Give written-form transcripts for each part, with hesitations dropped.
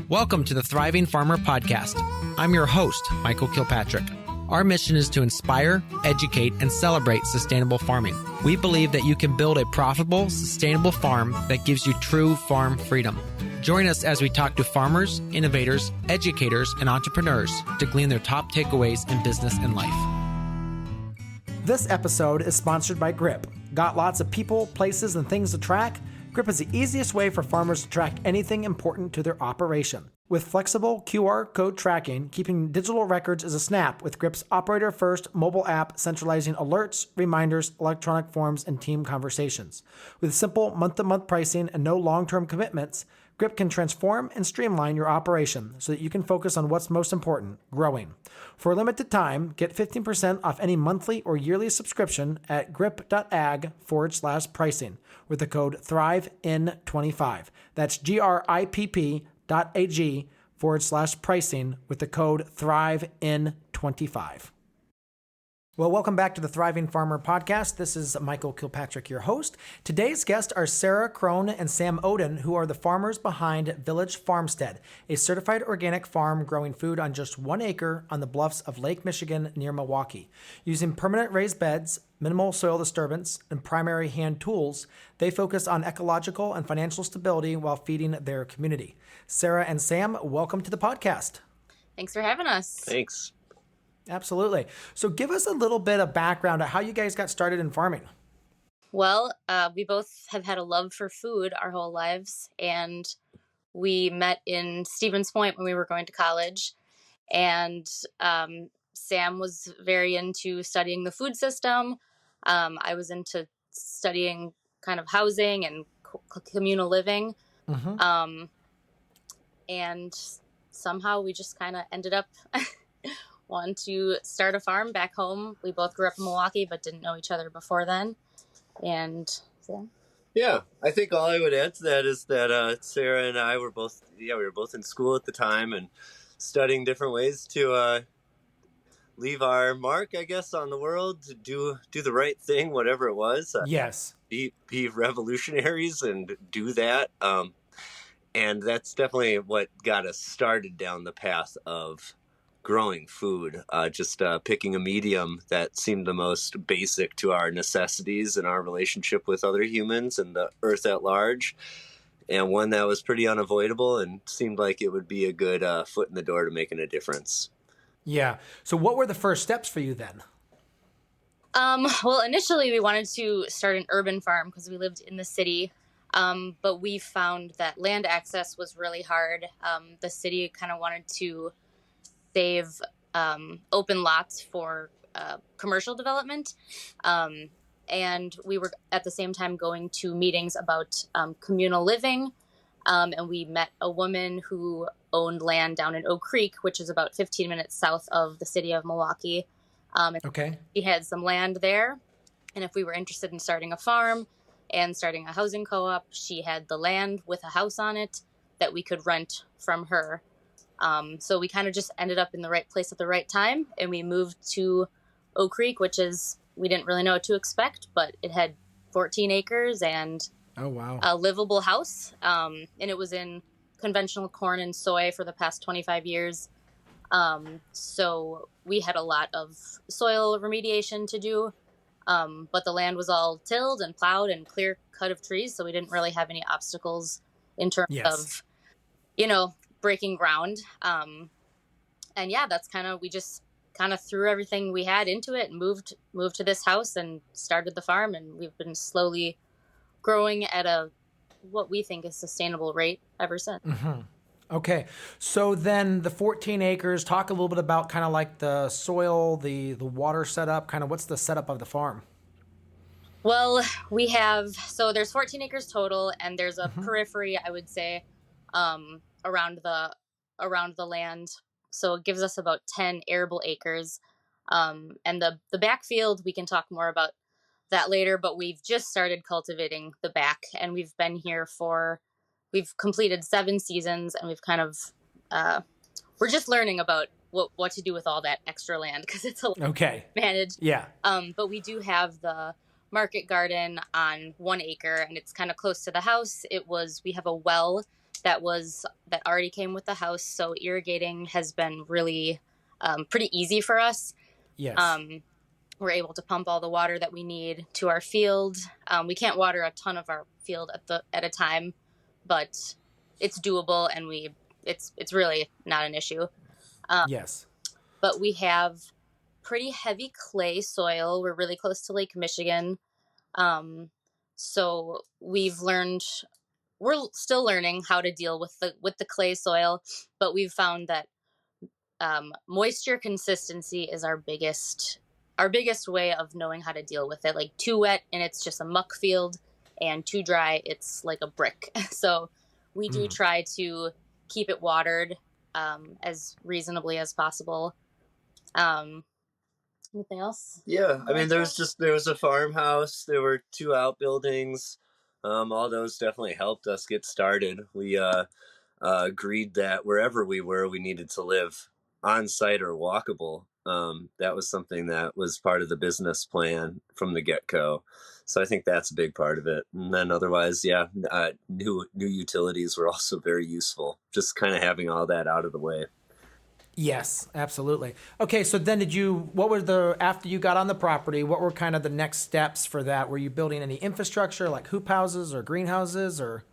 Welcome to the Thriving Farmer Podcast. I'm your host, Michael Kilpatrick. Our mission is to inspire, educate, and celebrate sustainable farming. We believe that you can build a profitable, sustainable farm that gives you true farm freedom. Join us as we talk to farmers, innovators, educators, and entrepreneurs to glean their top takeaways in business and life. This episode is sponsored by Grip. Got lots of people, places, and things to track? Grip is the easiest way for farmers to track anything important to their operation. With flexible QR code tracking, keeping digital records is a snap with Grip's operator-first mobile app centralizing alerts, reminders, electronic forms, and team conversations. With simple month-to-month pricing and no long-term commitments, Grip can transform and streamline your operation so that you can focus on what's most important, growing. For a limited time, get 15% off any monthly or yearly subscription at grip.ag/pricing with the code THRIVEIN25. That's GRIP.ag/pricing with the code THRIVEIN25. Well, welcome back to the Thriving Farmer Podcast. This is Michael Kilpatrick, your host. Today's guests are Sara, Krohn, and Sam Odin, who are the farmers behind Village Farmstead, a certified organic farm growing food on just 1 acre on the bluffs of Lake Michigan near Milwaukee. Using permanent raised beds, minimal soil disturbance, and primary hand tools, they focus on ecological and financial stability while feeding their community. Sara and Sam, welcome to the podcast. Thanks for having us. Thanks. Absolutely. So give us a little bit of background on how you guys got started in farming. Well, we both have had a love for food our whole lives, and we met in Stevens Point when we were going to college. And Sam was very into studying the food system. I was into studying kind of housing and communal living. And somehow we just kind of ended up wanting to start a farm back home. We both grew up in Milwaukee, but didn't know each other before then. And yeah, I think all I would add to that is that Sara and I were both, we were both in school at the time and studying different ways to leave our mark, I guess, on the world, to do the right thing, whatever it was. Yes. Be revolutionaries and do that. And that's definitely what got us started down the path of growing food, just picking a medium that seemed the most basic to our necessities and our relationship with other humans and the earth at large, and one that was pretty unavoidable and seemed like it would be a good foot in the door to making a difference. Yeah. So what were the first steps for you then? Well, initially we wanted to start an urban farm because we lived in the city, but we found that land access was really hard. The city kind of wanted to save open lots for commercial development. And we were at the same time going to meetings about communal living. And we met a woman who owned land down in Oak Creek, which is about 15 minutes south of the city of Milwaukee. Okay. She had some land there. And if we were interested in starting a farm and starting a housing co-op, she had the land with a house on it that we could rent from her. So we kind of just ended up in the right place at the right time, and we moved to Oak Creek, which is, we didn't really know what to expect, but it had 14 acres and a livable house. And it was in conventional corn and soy for the past 25 years. So we had a lot of soil remediation to do, but the land was all tilled and plowed and clear cut of trees. So we didn't really have any obstacles in terms of, breaking ground. And yeah, that's we just kind of threw everything we had into it and moved to this house and started the farm. And we've been slowly growing at what we think is sustainable rate ever since. Mm-hmm. Okay. So then the 14 acres, talk a little bit about kind of like the soil, the water setup, kind of what's the setup of the farm? Well, so there's 14 acres total, and there's a periphery, I would say, around the land. So it gives us about 10 arable acres. And the backfield, we can talk more about that later, but we've just started cultivating the back, and we've been here we've completed 7 seasons, and we've kind of, we're just learning about what to do with all that extra land because it's a lot to manage. Yeah. But we do have the market garden on 1 acre, and it's kind of close to the house. We have a well that already came with the house. So irrigating has been really pretty easy for us. Yes. We're able to pump all the water that we need to our field. We can't water a ton of our field at a time, but it's doable, and it's really not an issue. Yes. But we have pretty heavy clay soil. We're really close to Lake Michigan. So we're still learning how to deal with the clay soil, but we've found that moisture consistency is our biggest way of knowing how to deal with it. Like, too wet and it's just a muck field, and too dry, it's like a brick. So we do try to keep it watered as reasonably as possible. Anything else? Yeah, I mean, there was a farmhouse, there were 2 outbuildings. All those definitely helped us get started. We agreed that wherever we were, we needed to live on site or walkable. That was something that was part of the business plan from the get-go. So I think that's a big part of it. And then otherwise, yeah, new utilities were also very useful. Just kind of having all that out of the way. Yes, absolutely. Okay, so then after you got on the property, what were kind of the next steps for that? Were you building any infrastructure like hoop houses or greenhouses or?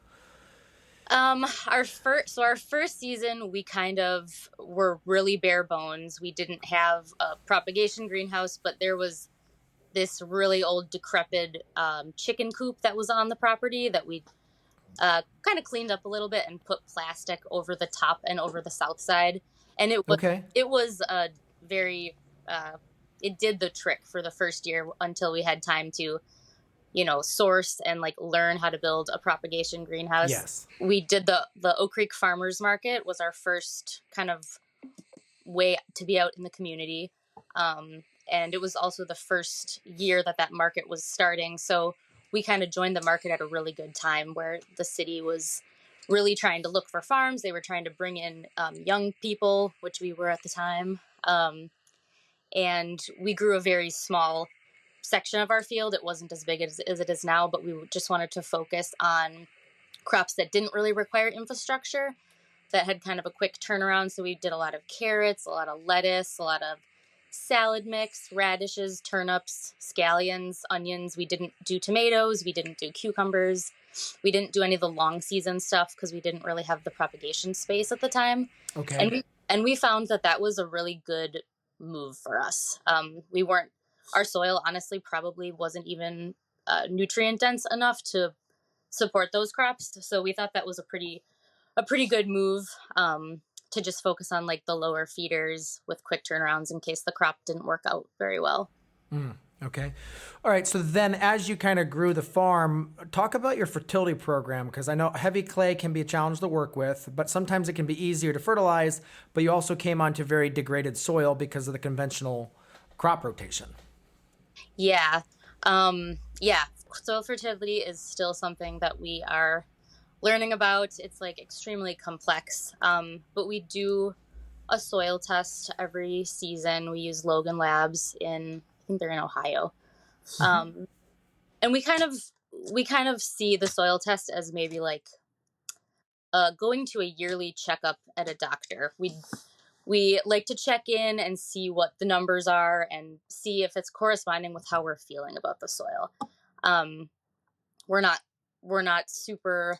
Our first season, we kind of were really bare bones. We didn't have a propagation greenhouse, but there was this really old decrepit chicken coop that was on the property that we kind of cleaned up a little bit and put plastic over the top and over the south side. And it was a very, it did the trick for the first year until we had time to, source and like learn how to build a propagation greenhouse. Yes. We did the Oak Creek Farmers Market was our first kind of way to be out in the community. And it was also the first year that market was starting. So we kind of joined the market at a really good time where the city was really trying to look for farms. They were trying to bring in young people, which we were at the time. And we grew a very small section of our field. It wasn't as big as it is now, but we just wanted to focus on crops that didn't really require infrastructure, that had kind of a quick turnaround. So we did a lot of carrots, a lot of lettuce, a lot of salad mix, radishes, turnips, scallions, onions. We didn't do tomatoes. We didn't do cucumbers. We didn't do any of the long season stuff because we didn't really have the propagation space at the time. Okay. And we found that was a really good move for us. Our soil honestly probably wasn't even nutrient dense enough to support those crops. So we thought that was a pretty good move to just focus on like the lower feeders with quick turnarounds in case the crop didn't work out very well. Okay. All right. So then as you kind of grew the farm, talk about your fertility program, because I know heavy clay can be a challenge to work with, but sometimes it can be easier to fertilize, but you also came onto very degraded soil because of the conventional crop rotation. Yeah. Soil fertility is still something that we are learning about. It's like extremely complex. But we do a soil test every season. We use Logan Labs I think they're in Ohio. And we kind of see the soil test as maybe like going to a yearly checkup at a doctor. We like to check in and see what the numbers are and see if it's corresponding with how we're feeling about the soil. We're not super.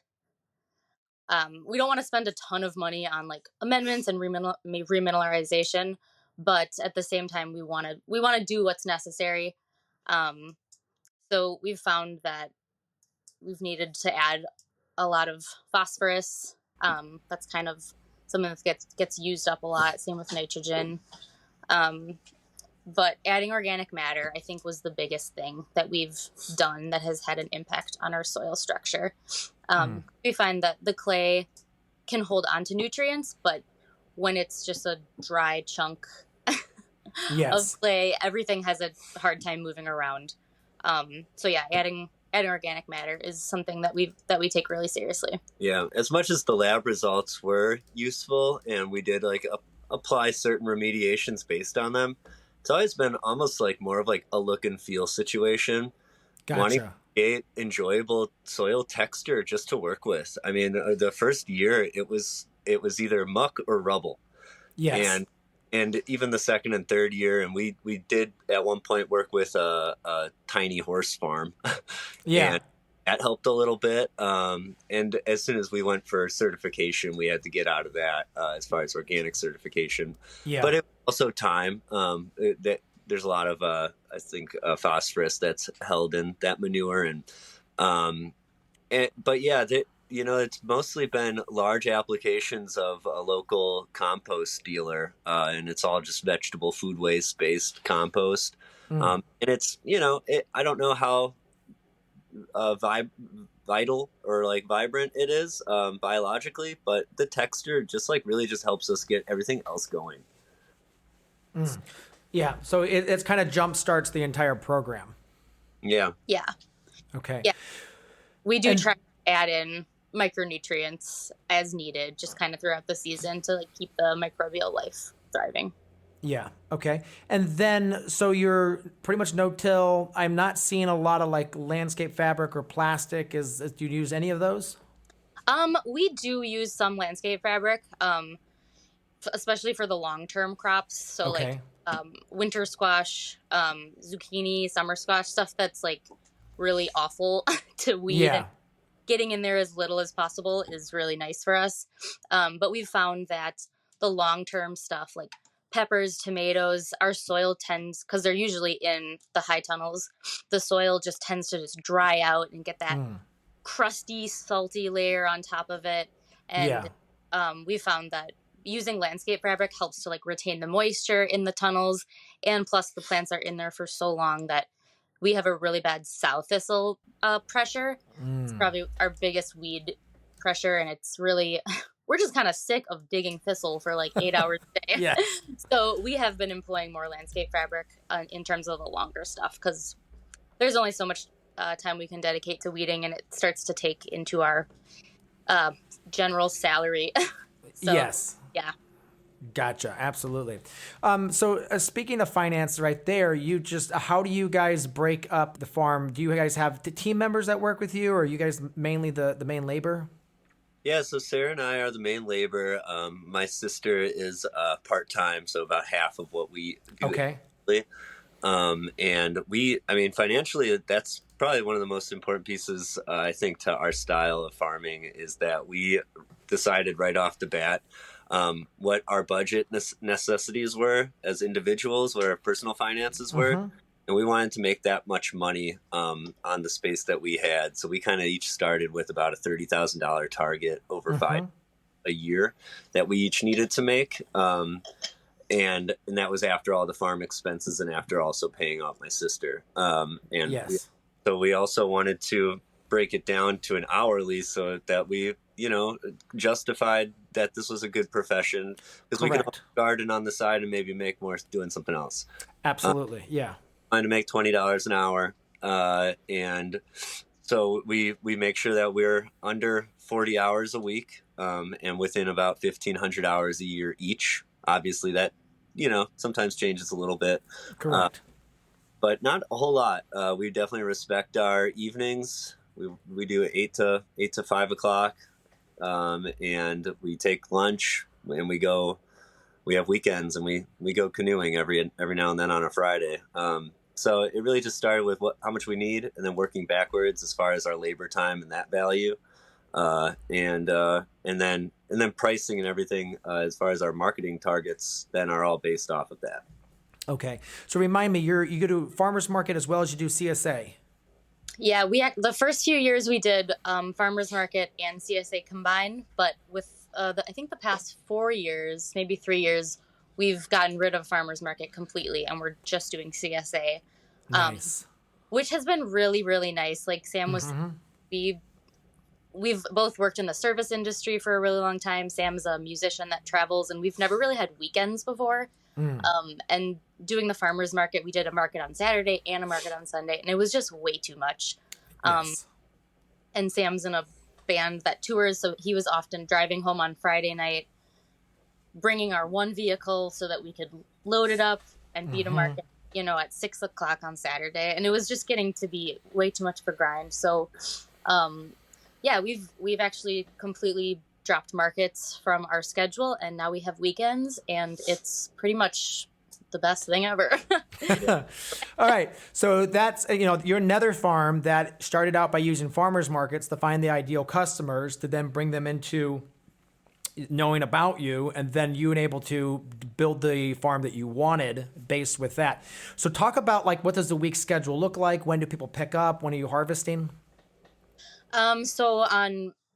We don't want to spend a ton of money on like amendments and remineralization, but at the same time, we want to do what's necessary. So we've found that we've needed to add a lot of phosphorus. That's kind of something that gets used up a lot. Same with nitrogen. But adding organic matter, I think, was the biggest thing that we've done that has had an impact on our soil structure. We find that the clay can hold on to nutrients, but when it's just a dry chunk of clay, everything has a hard time moving around. So yeah, adding organic matter is something that we take really seriously. Yeah, as much as the lab results were useful and we did like apply certain remediations based on them, it's always been almost like more of like a look and feel situation. Gotcha. create enjoyable soil texture just to work with. I mean, the first year it was either muck or rubble. Yes. And even the second and third year, and we did at one point work with a tiny horse farm. Yeah. And that helped a little bit. And as soon as we went for certification, we had to get out of that as far as organic certification. Yeah. But it was also time that there's a lot of, I think, phosphorus that's held in that manure. But yeah, it's mostly been large applications of a local compost dealer, and it's all just vegetable food waste based compost. And it's, I don't know how vital or like vibrant it is biologically, but the texture just like really just helps us get everything else going. Yeah. So it's kind of jump starts the entire program. Yeah. Yeah. Okay. Yeah. We do try to add in micronutrients as needed, just kind of throughout the season to like keep the microbial life thriving. Yeah. Okay. And then, so you're pretty much no-till. I'm not seeing a lot of like landscape fabric or plastic. Do you use any of those? We do use some landscape fabric, especially for the long-term crops. So Okay. like winter squash, zucchini, summer squash, stuff that's like really awful to weed. Yeah. And getting in there as little as possible is really nice for us. But we've found that the long-term stuff like peppers, tomatoes, our soil tends, because they're usually in the high tunnels, the soil just tends to just dry out and get that crusty, salty layer on top of it. And we found that using landscape fabric helps to like retain the moisture in the tunnels. And plus the plants are in there for so long that we have a really bad sow thistle pressure. It's probably our biggest weed pressure. And it's really, we're just kind of sick of digging thistle for like 8 hours a day. Yeah. So we have been employing more landscape fabric in terms of the longer stuff, because there's only so much time we can dedicate to weeding, and it starts to take into our general salary. So, yes. Yeah. Gotcha. Absolutely. So speaking of finance right there, how do you guys break up the farm? Do you guys have the team members that work with you, or are you guys mainly the main labor? Yeah, so Sarah and I are the main labor. My sister is part-time, so about half of what we do. Okay. And financially, that's probably one of the most important pieces, I think, to our style of farming, is that we decided right off the bat what our budget necessities were as individuals, what our personal finances were. And we wanted to make that much money on the space that we had. So we kind of each started with about a $30,000 target over a year that we each needed to make. And that was after all the farm expenses and after also paying off my sister. So we also wanted to break it down to an hourly so that we, justified that this was a good profession, because we could garden on the side and maybe make more doing something else. Absolutely. Yeah. Trying to make $20 an hour. And so we make sure that we're under 40 hours a week and within about 1,500 hours a year each. Obviously that, sometimes changes a little bit. Correct. But not a whole lot. We definitely respect our evenings. We do 8 to 5 o'clock. And we take lunch, and we have weekends, and we go canoeing every now and then on a Friday. So it really just started with how much we need, and then working backwards as far as our labor time and that value, and then pricing and everything as far as our marketing targets then are all based off of that. Okay, so remind me, you go to farmers market as well as you do CSA. Yeah, the first few years we did farmers market and CSA combined, but with I think the past 4 years, maybe 3 years, we've gotten rid of farmers market completely, and we're just doing CSA, Nice. Which has been really, really nice. Like Sam was, we've both worked in the service industry for a really long time. Sam's a musician that travels, and we've never really had weekends before. And doing the farmers market, we did a market on Saturday and a market on Sunday, and it was just way too much. Yes. And Sam's in a band that tours, so he was often driving home on Friday night, bringing our one vehicle so that we could load it up and be to market. at 6 o'clock on Saturday, and it was just getting to be way too much for grind. So, yeah, we've actually completely dropped markets from our schedule, and now we have weekends, and it's pretty much the best thing ever. All right. So that's, your nether farm that started out by using farmers markets to find the ideal customers to then bring them into knowing about you, and then you able to build the farm that you wanted based with that. So talk about what does the week schedule look like? When do people pick up? When are you harvesting?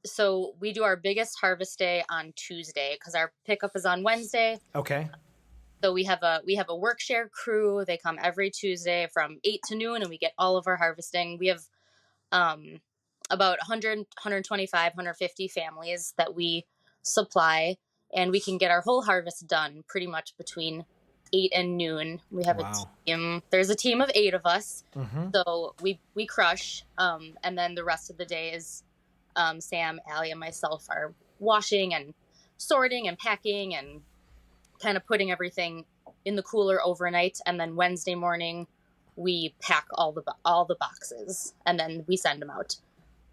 So we do our biggest harvest day on Tuesday because our pickup is on Wednesday. Okay. So we have a workshare crew. They come every Tuesday from 8 to noon, and we get all of our harvesting. We have about 100, 125, 150 families that we supply, and we can get our whole harvest done pretty much between 8 and noon. We have a team. There's a team of 8 of us. Mm-hmm. So we crush, and then the rest of the day is Sam, Allie, and myself are washing and sorting and packing and kind of putting everything in the cooler overnight. And then Wednesday morning we pack all the boxes, and then we send them out.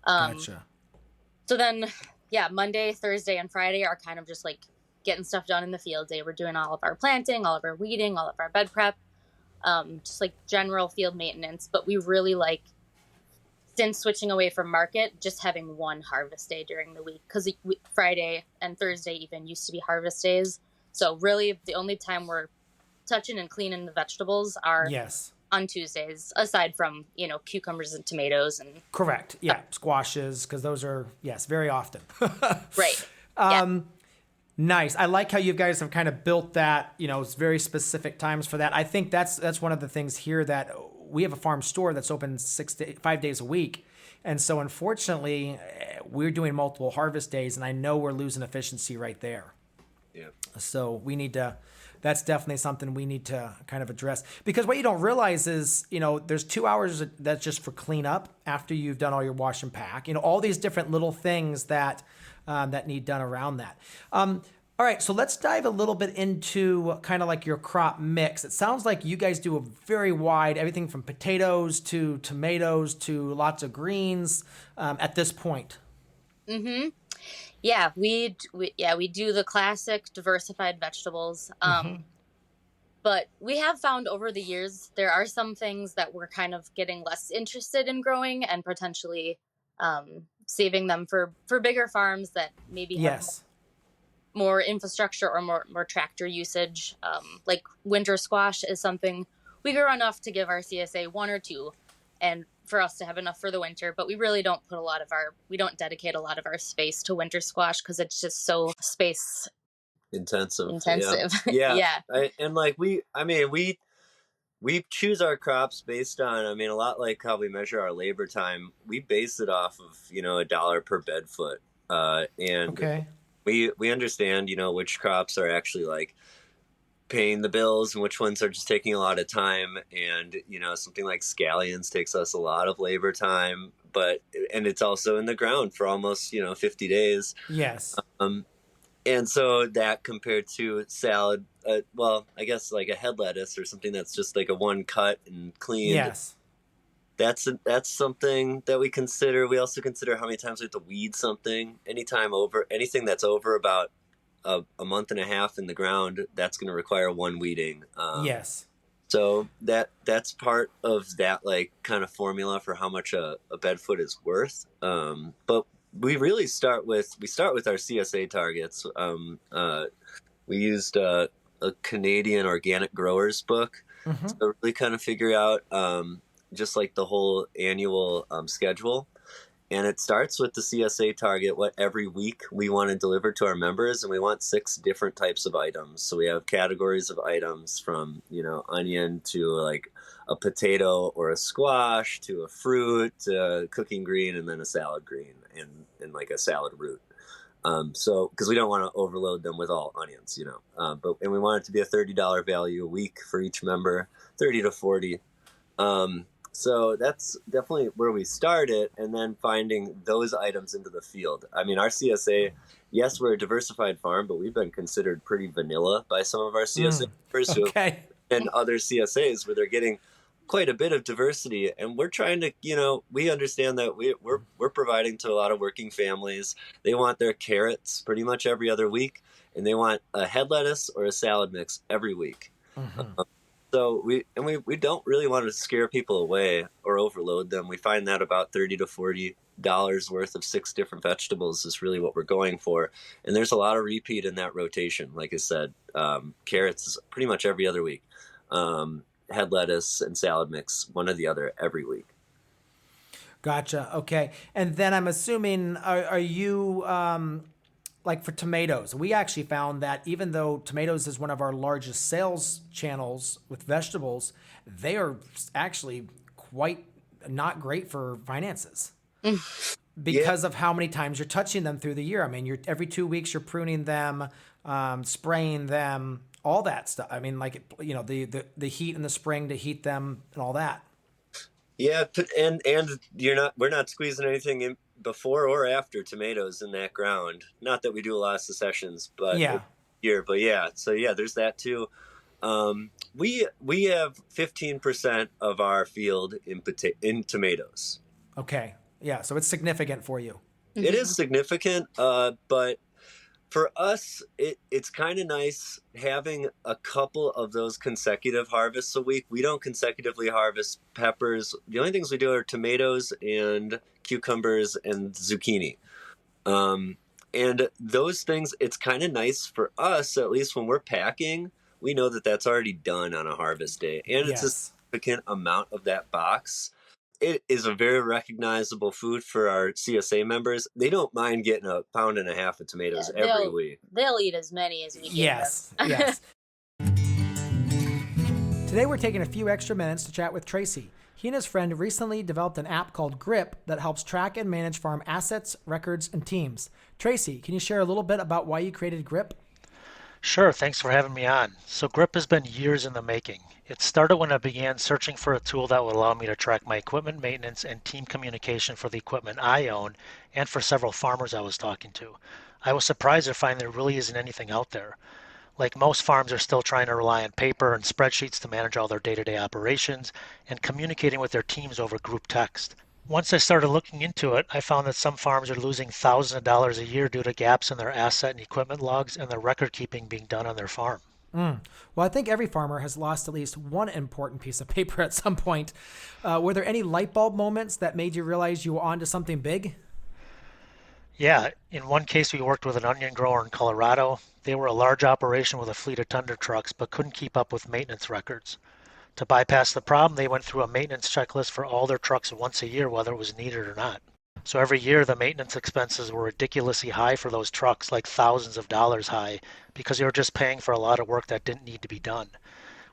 Gotcha. So then, yeah, Monday, Thursday, and Friday are kind of just getting stuff done in the field day. We're doing all of our planting, all of our weeding, all of our bed prep, just general field maintenance. But we really since switching away from market, just having one harvest day during the week, because Friday and Thursday even used to be harvest days. So really the only time we're touching and cleaning the vegetables are on Tuesdays, aside from, cucumbers and tomatoes. And correct. Yeah. Squashes, because those are, very often. Right. Nice. I like how you guys have kind of built that, it's very specific times for that. I think that's one of the things here, that we have a farm store that's open 5 days a week. And so unfortunately we're doing multiple harvest days, and I know we're losing efficiency right there. Yeah. So that's definitely something we need to kind of address, because what you don't realize is, there's 2 hours that's just for cleanup after you've done all your wash and pack, all these different little things that need done around that. All right. So let's dive a little bit into kind of your crop mix. It sounds like you guys do a very wide, everything from potatoes to tomatoes to lots of greens at this point. Mm-hmm. Yeah, we do the classic diversified vegetables. But we have found over the years there are some things that we're kind of getting less interested in growing, and potentially saving them for bigger farms that maybe have more infrastructure or more tractor usage. Like winter squash is something we grow enough to give our CSA 1 or 2, and for us to have enough for the winter, but we really don't we don't dedicate a lot of our space to winter squash because it's just so space intensive. Yeah. We choose our crops based on, a lot like how we measure our labor time. We base it off of, $1 per bed foot. And we understand, which crops are actually paying the bills and which ones are just taking a lot of time. And, something like scallions takes us a lot of labor time, and it's also in the ground for almost, 50 days. Yes. And so that compared to salad, I guess a head lettuce or something that's just a one cut and clean. Yes. That's something that we consider. We also consider how many times we have to weed something. Anything that's over about a month and a half in the ground, that's going to require one weeding. Yes. So that's part of that kind of formula for how much a bed foot is worth. But we really start with our CSA targets. We used a Canadian organic growers book to really kind of figure out just the whole annual schedule. And it starts with the CSA target, what every week we want to deliver to our members, and we want 6 different types of items. So we have categories of items from, onion to a potato or a squash to a fruit, to a cooking green, and then a salad green and a salad root. So because we don't want to overload them with all onions, and we want it to be a $30 value a week for each member, 30 to 40. So that's definitely where we started, and then finding those items into the field. Our CSA, yes, we're a diversified farm, but we've been considered pretty vanilla by some of our CSA members who and other CSAs where they're getting quite a bit of diversity. And we're trying to, we understand that we're providing to a lot of working families. They want their carrots pretty much every other week, and they want a head lettuce or a salad mix every week. So we don't really want to scare people away or overload them. We find that about $30 to $40 worth of 6 different vegetables is really what we're going for. And there's a lot of repeat in that rotation. Like I said, carrots is pretty much every other week. Head lettuce and salad mix, one or the other every week. Gotcha. Okay. And then I'm assuming, are you, like for tomatoes, we actually found that even though tomatoes is one of our largest sales channels with vegetables, they are actually quite not great for finances because of how many times you're touching them through the year. I mean, every 2 weeks you're pruning them, spraying them, all that stuff. I mean, like, the heat in the spring to heat them and all that. Yeah. And we're not squeezing anything in before or after tomatoes in that ground. Not that we do a lot of successions, but so there's that too. We have 15% of our field in tomatoes. Okay. Yeah. So it's significant for you. It is significant, but for us, it's kind of nice having a couple of those consecutive harvests a week. We don't consecutively harvest peppers. The only things we do are tomatoes and cucumbers and zucchini. And those things, it's kind of nice for us, at least when we're packing, we know that that's already done on a harvest day. And it's a significant amount of that box. It is a very recognizable food for our CSA members. They don't mind getting 1.5 pounds of tomatoes every week. They'll eat as many as we give Yes. Today we're taking a few extra minutes to chat with Tracy. He and his friend recently developed an app called Grip that helps track and manage farm assets, records, and teams. Tracy, can you share a little bit about why you created Grip? Sure, thanks for having me on. So Grip has been years in the making. It started when I began searching for a tool that would allow me to track my equipment maintenance and team communication for the equipment I own and for several farmers I was talking to. I was surprised to find there really isn't anything out there. Like most farms are still trying to rely on paper and spreadsheets to manage all their day-to-day operations and communicating with their teams over group text. Once I started looking into it, I found that some farms are losing thousands of dollars a year due to gaps in their asset and equipment logs and the record keeping being done on their farm. Well, I think every farmer has lost at least one important piece of paper at some point. Were there any light bulb moments that made you realize you were onto something big? Yeah, in one case we worked with an onion grower in Colorado. They were a large operation with a fleet of tender trucks but couldn't keep up with maintenance records. To bypass the problem, they went through a maintenance checklist for all their trucks once a year, whether it was needed or not. So every year the maintenance expenses were ridiculously high for those trucks, like thousands of dollars high, because they were just paying for a lot of work that didn't need to be done.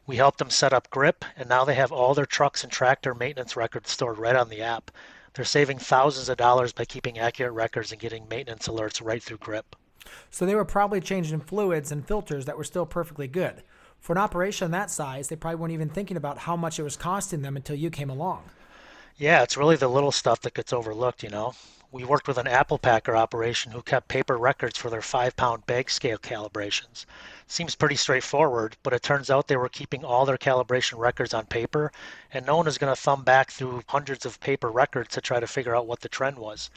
We helped them set up Grip, and now they have all their trucks and tractor maintenance records stored right on the app. They're saving thousands of dollars by keeping accurate records and getting maintenance alerts right through Grip. So they were probably changing fluids and filters that were still perfectly good. For an operation that size, they probably weren't even thinking about how much it was costing them until you came along. Yeah, it's really the little stuff that gets overlooked, We worked with an apple packer operation who kept paper records for their 5-pound bag scale calibrations. Seems pretty straightforward, but it turns out they were keeping all their calibration records on paper, and no one is going to thumb back through hundreds of paper records to try to figure out what the trend was.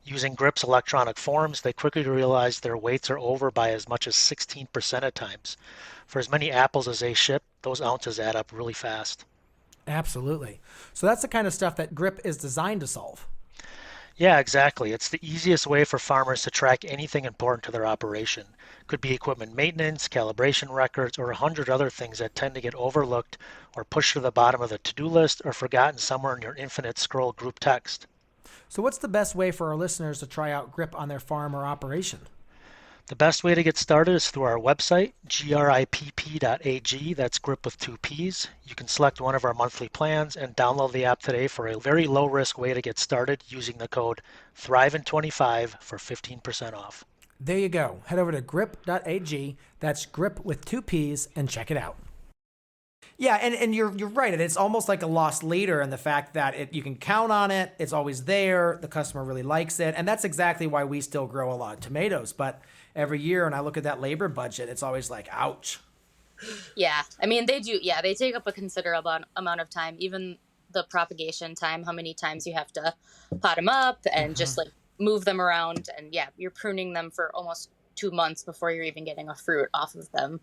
Using Grip's electronic forms, they quickly realized their weights are over by as much as 16% at times. For as many apples as they ship, those ounces add up really fast. Absolutely. So that's the kind of stuff that Grip is designed to solve. Yeah, exactly. It's the easiest way for farmers to track anything important to their operation. Could be equipment maintenance, calibration records, or 100 other things that tend to get overlooked or pushed to the bottom of the to-do list or forgotten somewhere in your infinite scroll group text. So what's the best way for our listeners to try out Grip on their farm or operation? The best way to get started is through our website, gripp.ag. That's Grip with 2 P's. You can select one of our monthly plans and download the app today for a very low-risk way to get started using the code THRIVEN25 for 15% off. There you go. Head over to grip.ag. That's Grip with 2 P's and check it out. Yeah, and you're right. And it's almost like a lost leader in the fact that you can count on it. It's always there. The customer really likes it. And that's exactly why we still grow a lot of tomatoes. But every year when I look at that labor budget, it's always like, ouch. Yeah, I mean, they do. Yeah, they take up a considerable amount of time. Even the propagation time, how many times you have to pot them up and just like move them around. And yeah, you're pruning them for almost 2 months before you're even getting a fruit off of them.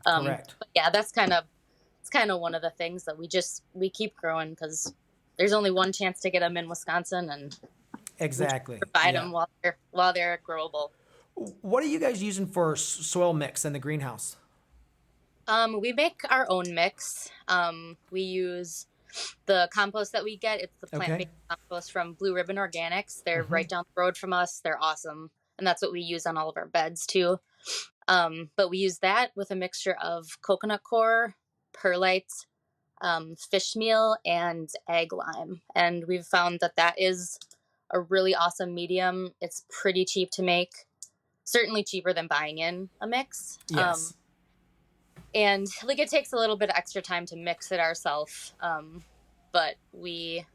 Correct. But yeah, it's kind of one of the things that we keep growing because there's only one chance to get them in Wisconsin, and Exactly. provide them while they're growable. What are you guys using for soil mix in the greenhouse? We make our own mix. We use the compost that we get. It's the plant-based compost from Blue Ribbon Organics. They're right down the road from us. They're awesome. And that's what we use on all of our beds too. But we use that with a mixture of coconut coir, perlite, fish meal, and egg lime. And we've found that is a really awesome medium. It's pretty cheap to make. Certainly cheaper than buying in a mix. Yes. And like it takes a little bit of extra time to mix it ourselves. But we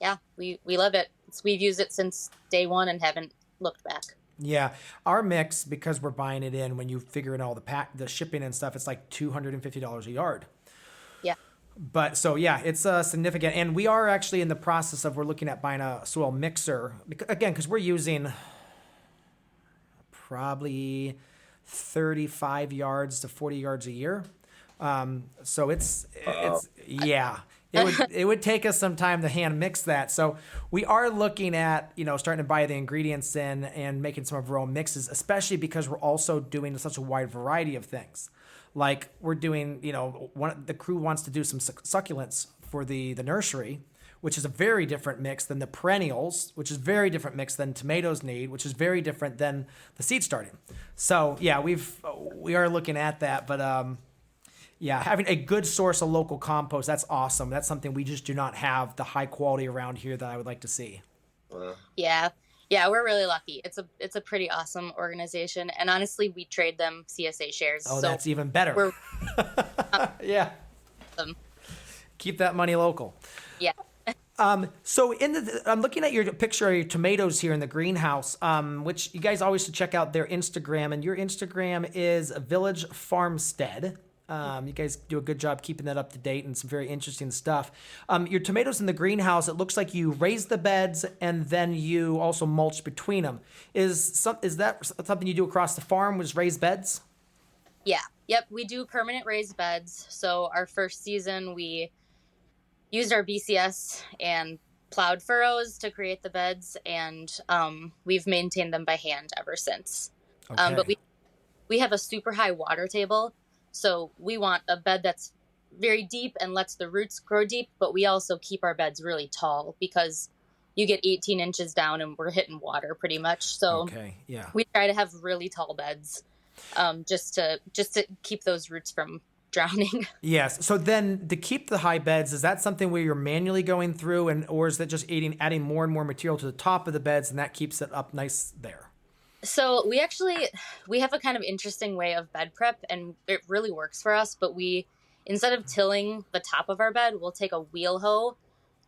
love it. We've used it since day one and haven't looked back. Yeah, our mix, because we're buying it in, when you figure in all the shipping and stuff, it's like $250 a yard. Yeah. But so yeah, it's significant, and we are actually in the process of we're looking at buying a soil mixer because we're using probably 35 yards to 40 yards a year. So it's yeah. It would take us some time to hand mix that. So we are looking at, starting to buy the ingredients in and making some of our own mixes, especially because we're also doing such a wide variety of things. Like we're doing, the crew wants to do some succulents for the nursery, which is a very different mix than the perennials, which is very different mix than tomatoes need, which is very different than the seed starting. So yeah, we are looking at that, but yeah, having a good source of local compost, that's awesome. That's something we just do not have the high quality around here that I would like to see. Yeah, we're really lucky. It's a pretty awesome organization, and honestly, we trade them CSA shares. Oh, so that's even better. Yeah. Keep that money local. Yeah. So I'm looking at your picture of your tomatoes here in the greenhouse, which you guys always should check out their Instagram, and your Instagram is Village Farmstead. You guys do a good job keeping that up to date and some very interesting stuff. Your tomatoes in the greenhouse, it looks like you raise the beds and then you also mulch between them. Is that something you do across the farm, was raised beds? Yeah. Yep. We do permanent raised beds. So our first season, we used our BCS and plowed furrows to create the beds, and we've maintained them by hand ever since. Okay. But we have a super high water table. So we want a bed that's very deep and lets the roots grow deep, but we also keep our beds really tall because you get 18 inches down and we're hitting water pretty much. So we try to have really tall beds just to keep those roots from drowning. Yes. So then to keep the high beds, is that something where you're manually going through or is that just adding more and more material to the top of the beds and that keeps it up nice there? So we have a kind of interesting way of bed prep, and it really works for us. But instead of tilling the top of our bed, we'll take a wheel hoe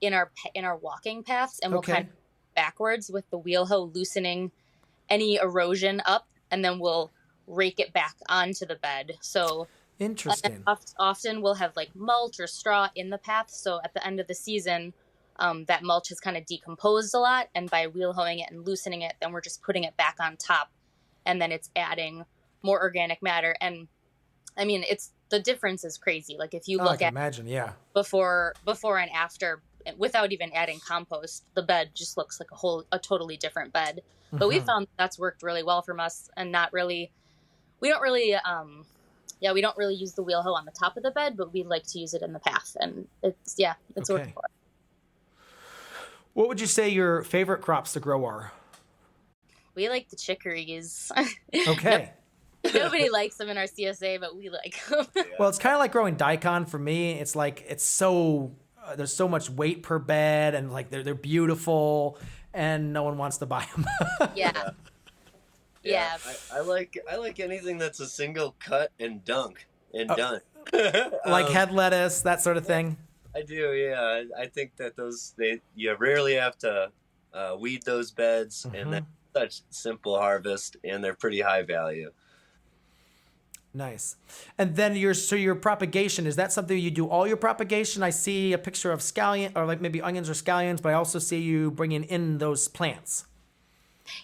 in our walking paths, and we'll kind of backwards with the wheel hoe, loosening any erosion up, and then we'll rake it back onto the bed. So interesting. Often we'll have like mulch or straw in the path. So at the end of the season, that mulch has kind of decomposed a lot, and by wheel hoeing it and loosening it, then we're just putting it back on top, and then it's adding more organic matter. And I mean, the difference is crazy. Like if you look at before and after, without even adding compost, the bed just looks like a totally different bed. But we found that's worked really well for us, and we don't really use the wheel hoe on the top of the bed, but we like to use it in the path, and it's working for us. What would you say your favorite crops to grow are? We like the chicories. Okay. Nobody likes them in our CSA, but we like them. Well, it's kind of like growing daikon for me. It's like there's so much weight per bed, and like they're beautiful, and no one wants to buy them. Yeah. I like anything that's a single cut and dunk and done. Like head lettuce, that sort of thing. I do, yeah. I think that you rarely have to weed those beds, and that's such simple harvest, and they're pretty high value. Nice. And then your propagation, is that something you do all your propagation? I see a picture of scallion or like maybe onions or scallions, but I also see you bringing in those plants.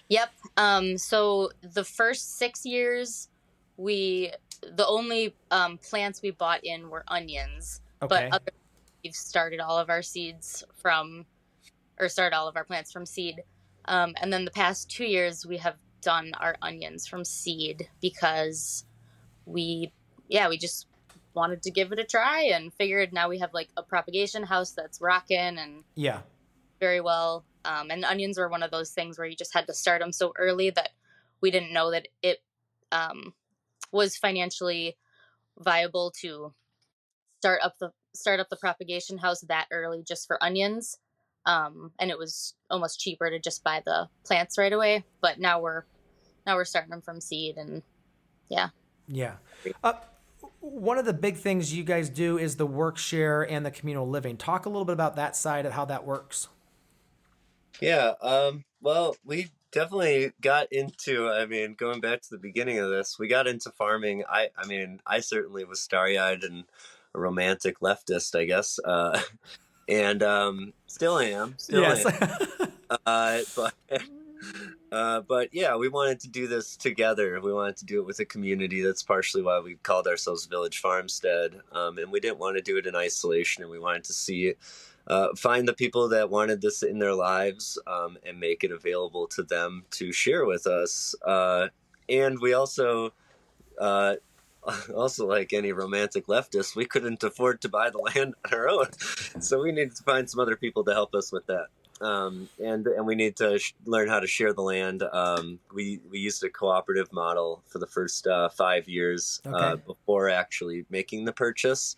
Yep. So the first 6 years, the only plants we bought in were onions. Okay. But we've started all of our started all of our plants from seed. And then the past 2 years, we have done our onions from seed because we just wanted to give it a try and figured now we have like a propagation house that's rocking and Yeah. very well. And onions were one of those things where you just had to start them so early that we didn't know that it was financially viable to start up the propagation house that early just for onions. And it was almost cheaper to just buy the plants right away. But now we're starting them from seed, and yeah. Yeah. One of the big things you guys do is the workshare and the communal living. Talk a little bit about that side of how that works. Yeah. Well, we definitely got into, going back to the beginning of this, we got into farming. I certainly was starry-eyed and a romantic leftist, I guess. And still am. Yes. But yeah, we wanted to do this together. We wanted to do it with a community. That's partially why we called ourselves Village Farmstead. And we didn't want to do it in isolation, and we wanted to find the people that wanted this in their lives, and make it available to them to share with us. And we also like any romantic leftist, we couldn't afford to buy the land on our own. So we needed to find some other people to help us with that. And we need to learn how to share the land. We used a cooperative model for the first 5 years before actually making the purchase.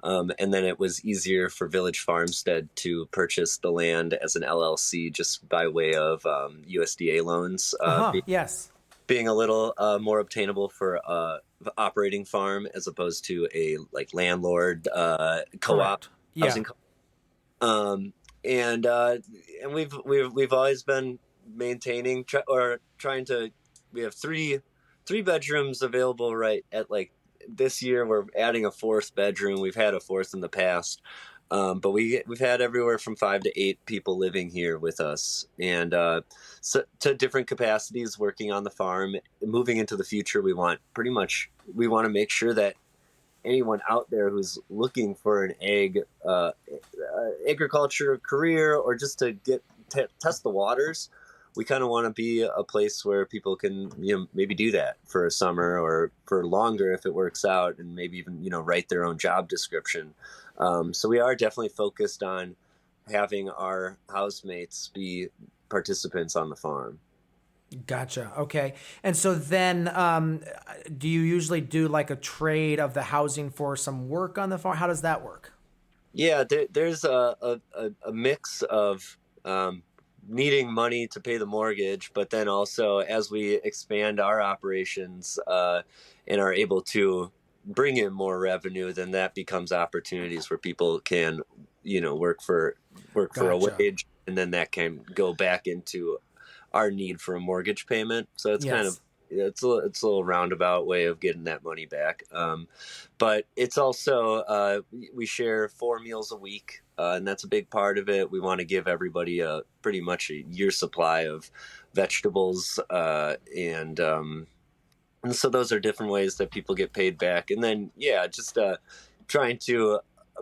And then it was easier for Village Farmstead to purchase the land as an LLC just by way of USDA loans. Yes. Being a little more obtainable for operating farm as opposed to a like landlord co-op housing. And we've always been maintaining trying to. We have three bedrooms available right at like this year. We're adding a fourth bedroom. We've had a fourth in the past, but we've had everywhere from 5 to 8 people living here with us, and so to different capacities working on the farm. Moving into the future, we want to make sure that anyone out there who's looking for an agriculture career or just to test the waters, we kind of want to be a place where people can, maybe do that for a summer or for longer if it works out, and maybe even, write their own job description. So we are definitely focused on having our housemates be participants on the farm. Gotcha. Okay. And so then, do you usually do like a trade of the housing for some work on the farm? How does that work? Yeah, there's a mix of needing money to pay the mortgage, but then also as we expand our operations and are able to bring in more revenue, then that becomes opportunities where people can, work for a wage, and then that can go back into our need for a mortgage payment. So it's kind of, it's a little roundabout way of getting that money back. But it's also, we share 4 meals a week, and that's a big part of it. We want to give everybody pretty much a year's supply of vegetables, and so those are different ways that people get paid back. And then, just trying to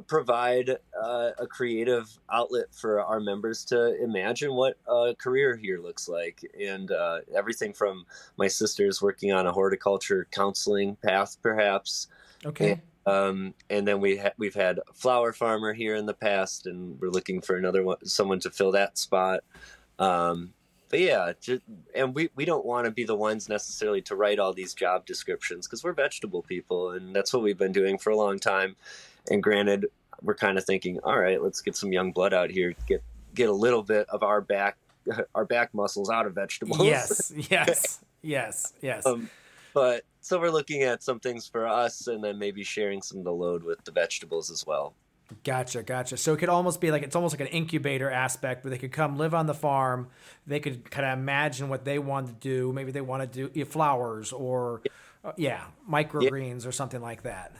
provide a creative outlet for our members to imagine what a career here looks like, and everything from my sister's working on a horticulture counseling path, perhaps. Okay. And then we've had a flower farmer here in the past, and we're looking for someone to fill that spot. But yeah, and we don't want to be the ones necessarily to write all these job descriptions, because we're vegetable people, and that's what we've been doing for a long time. And granted, we're kind of thinking, all right, let's get some young blood out here, get a little bit of our back muscles out of vegetables. Yes. But so we're looking at some things for us, and then maybe sharing some of the load with the vegetables as well. Gotcha. So it could almost be like, it's almost like an incubator aspect where they could come live on the farm. They could kind of imagine what they want to do. Maybe they want to do flowers or Yeah, microgreens or something like that.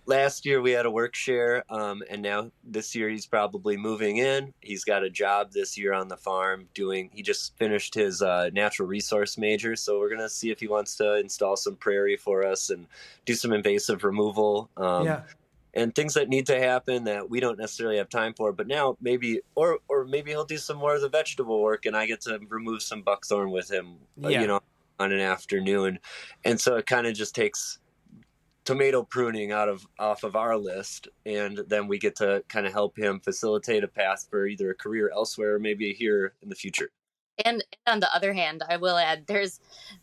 Last year we had a workshare, and now this year he's probably moving in. He's got a job this year on the farm he just finished his natural resource major. So we're going to see if he wants to install some prairie for us and do some invasive removal. Yeah. And things that need to happen that we don't necessarily have time for, but now maybe, or maybe he'll do some more of the vegetable work and I get to remove some buckthorn with him, on an afternoon. And so it kind of just takes tomato pruning off of our list, and then we get to kind of help him facilitate a path for either a career elsewhere or maybe here in the future. And on the other hand, I will add there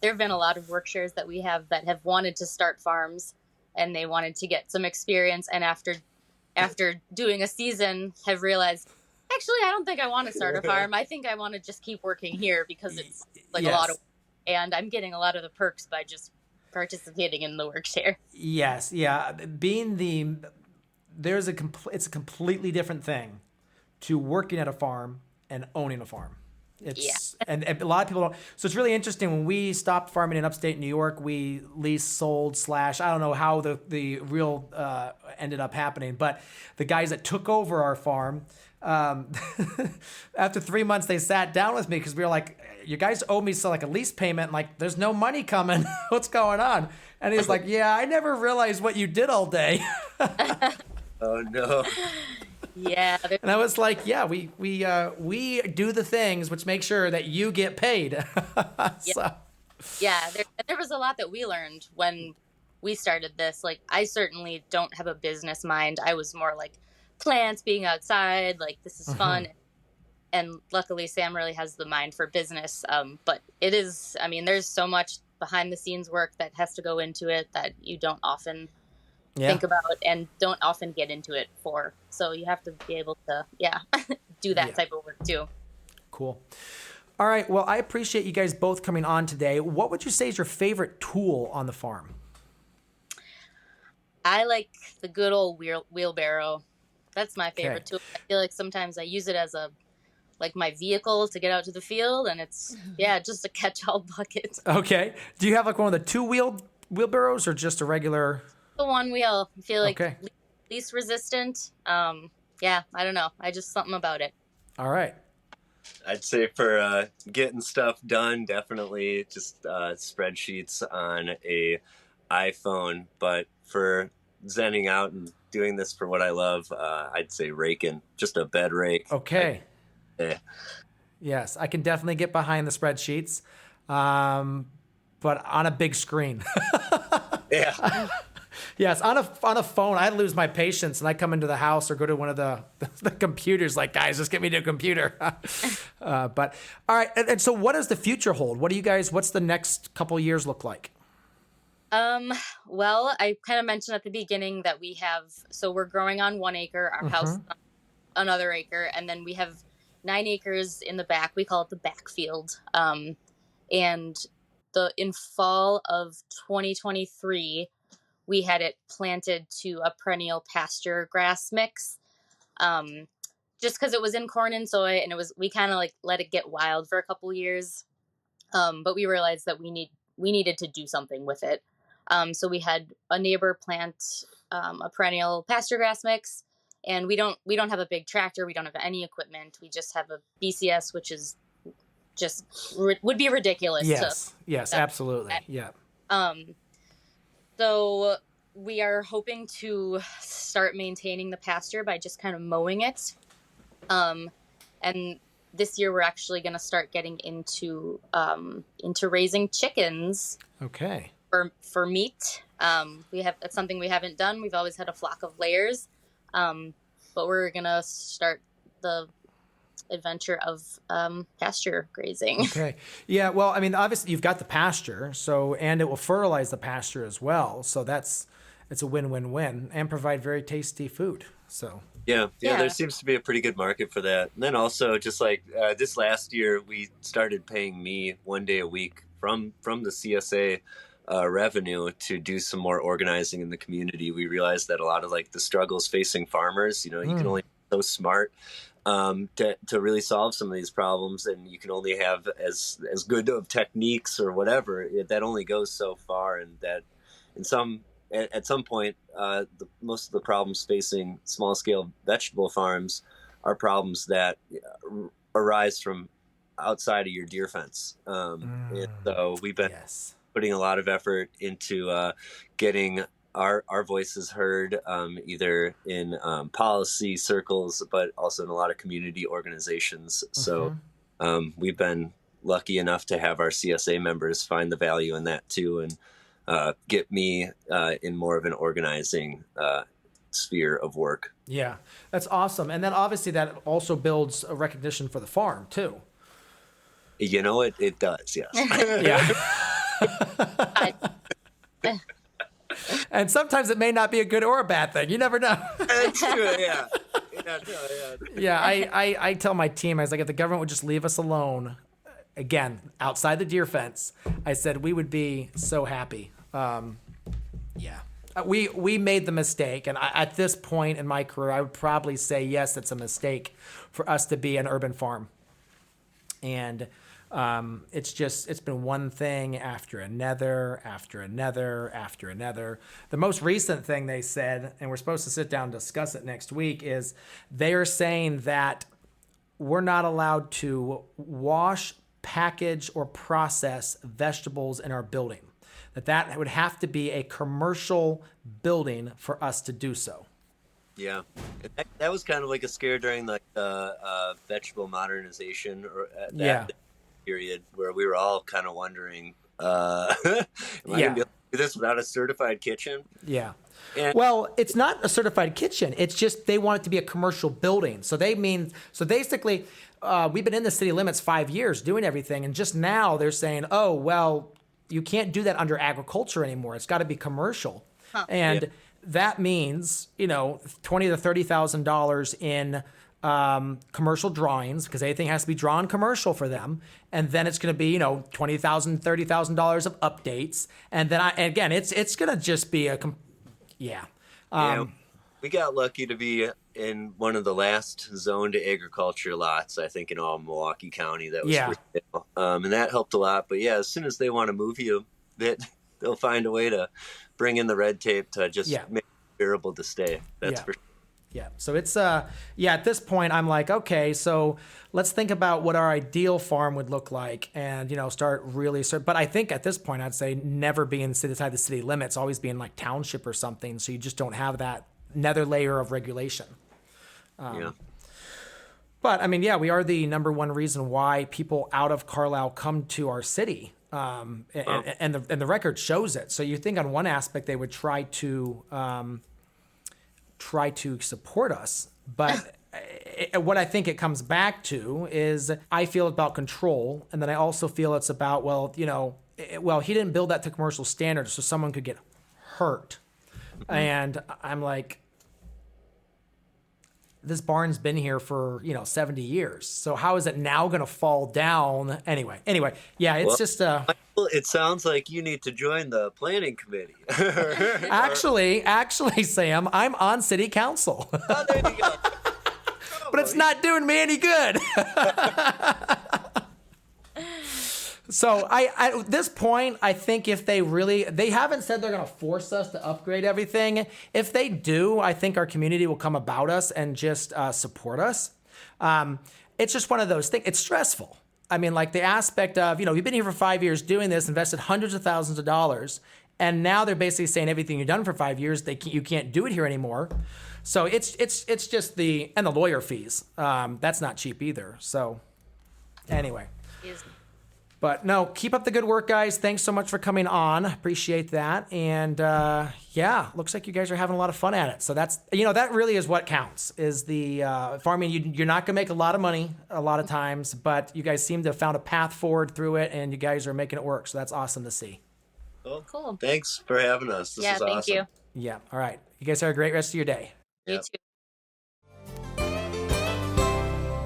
have been a lot of workshares that we have that have wanted to start farms, and they wanted to get some experience, and after doing a season have realized, actually, I don't think I want to start a farm. I think I want to just keep working here because it's like a lot of work, and I'm getting a lot of the perks by just participating in the workshare. Yes, yeah. It's a completely different thing to working at a farm and owning a farm. And a lot of people don't. So it's really interesting. When we stopped farming in upstate New York, we leased, sold, / I don't know how the real ended up happening, but the guys that took over our farm, after 3 months, they sat down with me because we were like, you guys owe me a lease payment. Like, there's no money coming. What's going on? And he's like, yeah, I never realized what you did all day. Oh, no. Yeah. And I was like, yeah, we do the things which make sure that you get paid. Yeah, there was a lot that we learned when we started this. Like, I certainly don't have a business mind. I was more like plants, being outside, like this is fun. And luckily Sam really has the mind for business. But it is, I mean, there's so much behind the scenes work that has to go into it that you don't often think about and don't often get into it for. So you have to be able to, do that type of work too. Cool. All right. Well, I appreciate you guys both coming on today. What would you say is your favorite tool on the farm? I like the good old wheelbarrow. That's my favorite tool. I feel like sometimes I use it as my vehicle to get out to the field, and it's just a catch-all bucket. Okay. Do you have one of the two-wheeled wheelbarrows or just a regular? The one wheel. I feel like least resistant. I don't know. Something about it. All right. I'd say for getting stuff done, definitely just spreadsheets on a iPhone. But for zenning out and doing this for what I love, I'd say raking, just a bed rake. Okay. Yes, I can definitely get behind the spreadsheets, but on a big screen. Yeah. Yes, on a phone, I lose my patience, and I come into the house or go to one of the computers. Like, guys, just get me to a computer. But all right, and so what does the future hold? What's the next couple of years look like? Well, I kind of mentioned at the beginning that we're growing on 1 acre, our house on another acre, and then we have 9 acres in the back. We call it the backfield. And in fall of 2023, we had it planted to a perennial pasture grass mix. Just because it was in corn and soy, and we kind of let it get wild for a couple years. But we realized that we needed to do something with it. So we had a neighbor plant a perennial pasture grass mix, and we don't have a big tractor. We don't have any equipment. We just have a BCS, which is just would be ridiculous. Yes, absolutely. Yeah. So we are hoping to start maintaining the pasture by just kind of mowing it. And this year we're actually going to start getting into raising chickens. Okay. For meat. That's something we haven't done. We've always had a flock of layers. But we're going to start the adventure of pasture grazing. Okay. Yeah, well, I mean, obviously you've got the pasture, and it will fertilize the pasture as well. So it's a win-win-win and provide very tasty food. So yeah, there seems to be a pretty good market for that. And then also, just like this last year, we started paying me 1 day a week from the CSA revenue to do some more organizing in the community. We realized that a lot of the struggles facing farmers, you can only be so smart to really solve some of these problems, and you can only have as good of techniques or whatever. That only goes so far, and that at some point, most of the problems facing small scale vegetable farms are problems that arise from outside of your deer fence. And so we've been putting a lot of effort into getting our voices heard, either in policy circles, but also in a lot of community organizations. So we've been lucky enough to have our CSA members find the value in that too, and get me in more of an organizing sphere of work. Yeah, that's awesome. And then obviously that also builds a recognition for the farm too. It does, yes. Yeah. And sometimes it may not be a good or a bad thing. You never know. That's true, yeah. Yeah, I tell my team, I was like, if the government would just leave us alone, again, outside the deer fence, I said we would be so happy. We made the mistake, and at this point in my career, I would probably say, yes, it's a mistake for us to be an urban farm. And it's been one thing after another, after another, after another. The most recent thing they said, and we're supposed to sit down and discuss it next week, is they are saying that we're not allowed to wash, package, or process vegetables in our building. That would have to be a commercial building for us to do so. Yeah, that was kind of like a scare during the vegetable modernization period, where we were all kind of wondering, am I going to be able to do this without a certified kitchen? Yeah. Well, it's not a certified kitchen. It's just they want it to be a commercial building. So basically, we've been in the city limits 5 years doing everything, and just now they're saying, oh, well, you can't do that under agriculture anymore. It's got to be commercial. Huh. And that means, $20,000 to $30,000 in commercial drawings, because anything has to be drawn commercial for them. And then it's going to be, $20,000, $30,000 of updates. And then again, it's going to just be we got lucky to be in one of the last zoned agriculture lots, I think, in all Milwaukee County. That was for sale. And that helped a lot. But yeah, as soon as they want to move you, they'll find a way to bring in the red tape to just make it bearable to stay. That's for sure. Yeah. So it's, at this point, I'm like, okay, so let's think about what our ideal farm would look like and, but I think at this point, I'd say never be inside the city limits, always be in like township or something. So you just don't have that another layer of regulation. But I mean, we are the number one reason why people out of Carlisle come to our city. And the record shows it. So you think on one aspect, they would try to support us. But what I think it comes back to is I feel about control. And then I also feel it's about, he didn't build that to commercial standards so someone could get hurt. And I'm like, this barn's been here for, 70 years. So how is it now going to fall down? Anyway, it's it sounds like you need to join the planning committee. Actually, Sam, I'm on city council. Oh, there you go. But it's not doing me any good. So at this point, I think if they haven't said they're going to force us to upgrade everything. If they do, I think our community will come about us and just support us. It's just one of those things. It's stressful. I mean, like the aspect of, you've been here for 5 years doing this, invested hundreds of thousands of dollars, and now they're basically saying everything you've done for 5 years, you can't do it here anymore. So it's just the lawyer fees. That's not cheap either. So anyway. But no, keep up the good work, guys. Thanks so much for coming on. Appreciate that. And looks like you guys are having a lot of fun at it. So that's, that really is what counts, is the farming. You're not going to make a lot of money a lot of times, but you guys seem to have found a path forward through it, and you guys are making it work. So that's awesome to see. Well, cool. Thanks for having us. This is awesome. Thank you. Yeah. All right. You guys have a great rest of your day. You too.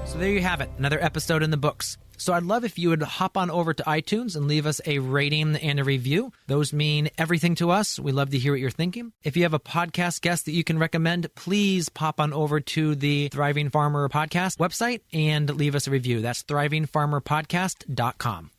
So there you have it, another episode in the books. So I'd love if you would hop on over to iTunes and leave us a rating and a review. Those mean everything to us. We love to hear what you're thinking. If you have a podcast guest that you can recommend, please pop on over to the Thriving Farmer Podcast website and leave us a review. That's thrivingfarmerpodcast.com.